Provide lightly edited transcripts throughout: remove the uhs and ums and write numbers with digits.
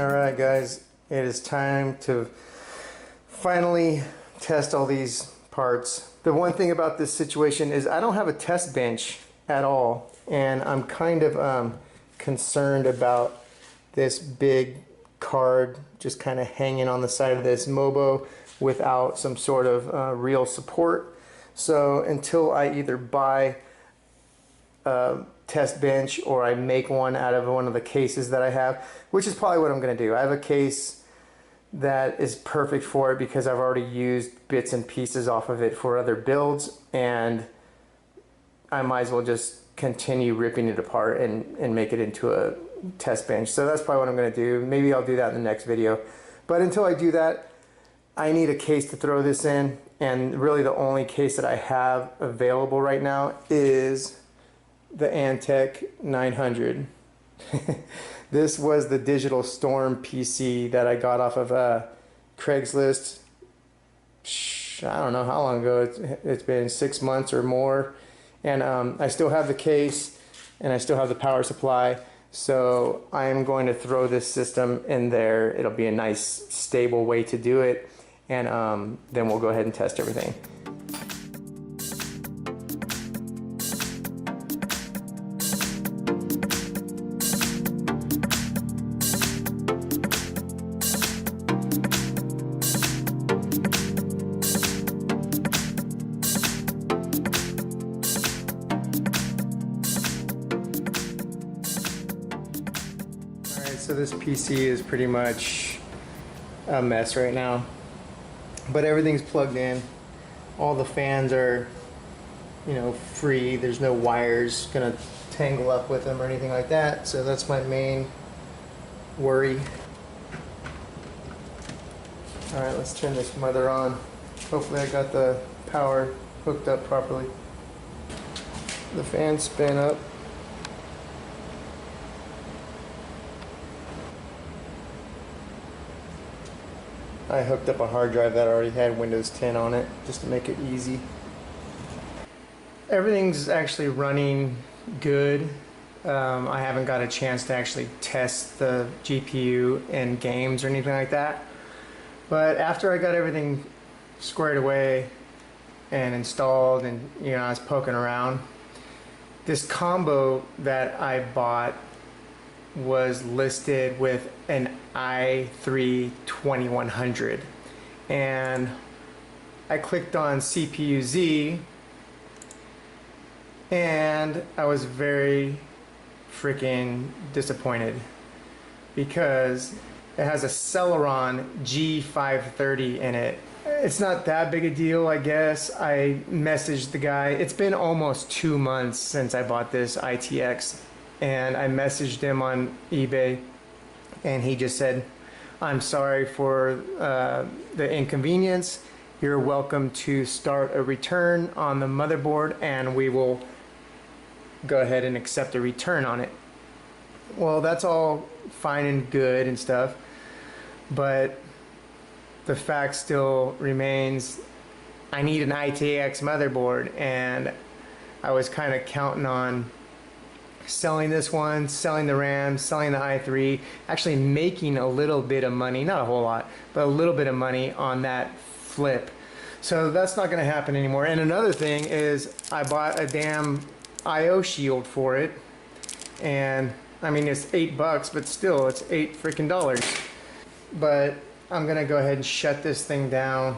Alright guys, it is time to finally test all these parts. The one thing about this situation is I don't have a test bench at all, and I'm kind of concerned about this big card just kind of hanging on the side of this mobo without some sort of real support. So until I either buy a test bench or I make one out of one of the cases that I have, which is probably what I'm going to do. I have a case that is perfect for it because I've already used bits and pieces off of it for other builds, and I might as well just continue ripping it apart and make it into a test bench. So that's probably what I'm going to do. Maybe I'll do that in the next video. But until I do that, I need a case to throw this in, and really the only case that I have available right now is the Antec 900. This was the Digital Storm PC that I got off of Craigslist. I don't know how long ago. It's been 6 months or more, and I still have the case and I still have the power supply, so I am going to throw this system in there. It'll be a nice stable way to do it, and then we'll go ahead and test everything. So this PC is pretty much a mess right now, but everything's plugged in. All the fans are, free. There's no wires gonna tangle up with them or anything like that, so that's my main worry. Alright, let's turn this mother on. Hopefully I got the power hooked up properly. The fans spin up. I hooked up a hard drive that already had Windows 10 on it just to make it easy. Everything's actually running good. I haven't got a chance to actually test the GPU in games or anything like that. But after I got everything squared away and installed, and I was poking around, this combo that I bought was listed with an i3 2100, and I clicked on CPU Z and I was very freaking disappointed because it has a Celeron G530 in it. It's not that big a deal, I guess. I messaged the guy. It's been almost 2 months since I bought this ITX, and I messaged him on eBay, and he just said, "I'm sorry for the inconvenience. You're welcome to start a return on the motherboard, and we will go ahead and accept a return on it." Well, that's all fine and good and stuff, but the fact still remains, I need an ITX motherboard, and I was kind of counting on selling this one, selling the RAM, selling the i3, actually making a little bit of money, not a whole lot, but a little bit of money on that flip. So that's not going to happen anymore. And another thing is I bought a damn IO shield for it, and I mean it's $8, but still it's $8 freaking dollars. But I'm going to go ahead and shut this thing down,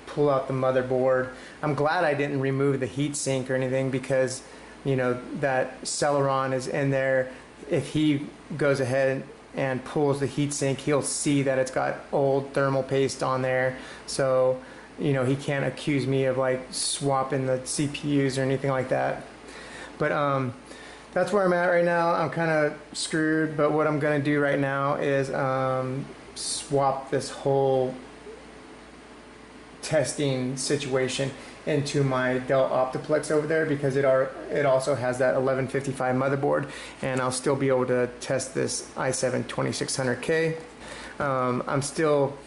pull out the motherboard. I'm glad I didn't remove the heatsink or anything, because that Celeron is in there. If he goes ahead and pulls the heatsink, he'll see that it's got old thermal paste on there. So, he can't accuse me of like swapping the CPUs or anything like that. But that's where I'm at right now. I'm kind of screwed, but what I'm going to do right now is swap this whole testing situation into my Dell Optiplex over there, because it also has that 1155 motherboard, and I'll still be able to test this i7 2600K. I'm still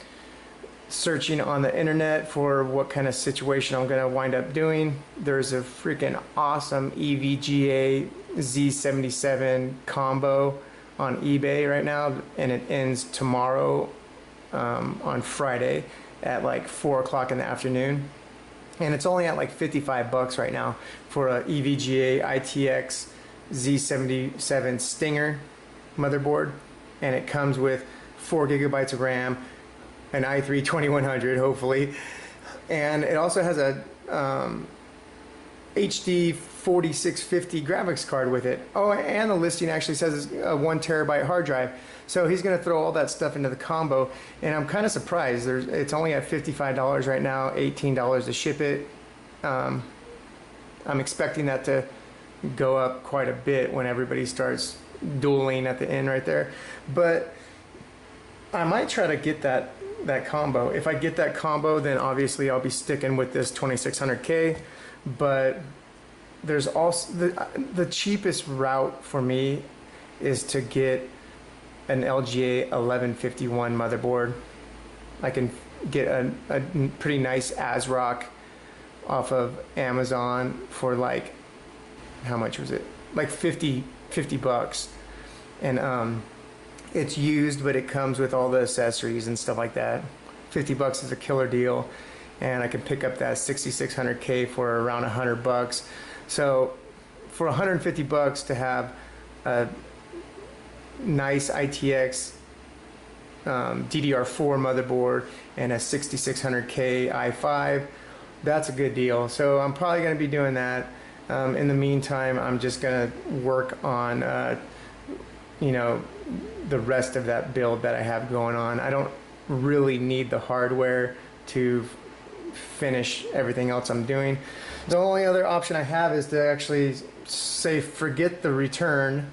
searching on the internet for what kind of situation I'm going to wind up doing. There's a freaking awesome EVGA Z77 combo on eBay right now, and it ends tomorrow on Friday at like 4 o'clock in the afternoon. And it's only at like 55 bucks right now for a EVGA ITX Z77 Stinger motherboard. And it comes with 4 gigabytes of RAM, an i3 2100 hopefully, and it also has a HD 4650 graphics card with it. Oh, and the listing actually says it's a 1 terabyte hard drive. So he's going to throw all that stuff into the combo, and I'm kind of surprised. It's only at $55 right now, $18 to ship it. I'm expecting that to go up quite a bit when everybody starts dueling at the end right there. But I might try to get that combo. If I get that combo, then obviously I'll be sticking with this 2600K. But there's also the cheapest route for me is to get an LGA 1151 motherboard. I can get a pretty nice ASRock off of Amazon for like, how much was it? Like 50 bucks. And it's used, but it comes with all the accessories and stuff like that. 50 bucks is a killer deal. And I can pick up that 6600K for around 100 bucks. So for 150 bucks to have a nice ITX DDR4 motherboard and a 6600K i5, that's a good deal. So I'm probably going to be doing that. In the meantime, I'm just going to work on you know, the rest of that build that I have going on. I don't really need the hardware to finish everything else I'm doing. The only other option I have is to actually say forget the return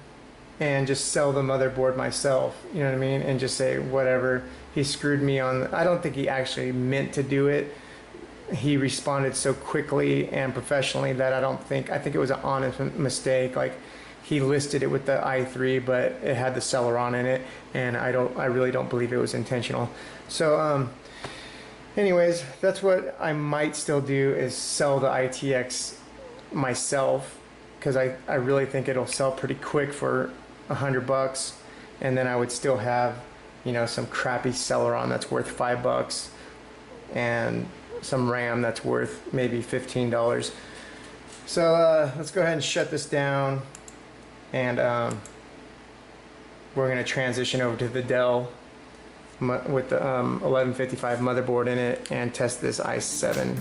and just sell the motherboard myself, you know what I mean, and just say whatever, he screwed me on. I don't think he actually meant to do it. He responded so quickly and professionally that I think it was an honest mistake. Like, he listed it with the i3, but it had the Celeron in it, and I really don't believe it was intentional. So anyways, that's what I might still do, is sell the ITX myself, because I really think it'll sell pretty quick for 100 bucks, and then I would still have, you know, some crappy Celeron that's worth $5 and some RAM that's worth maybe $15. So let's go ahead and shut this down, and we're going to transition over to the Dell with the 1155 motherboard in it and test this i7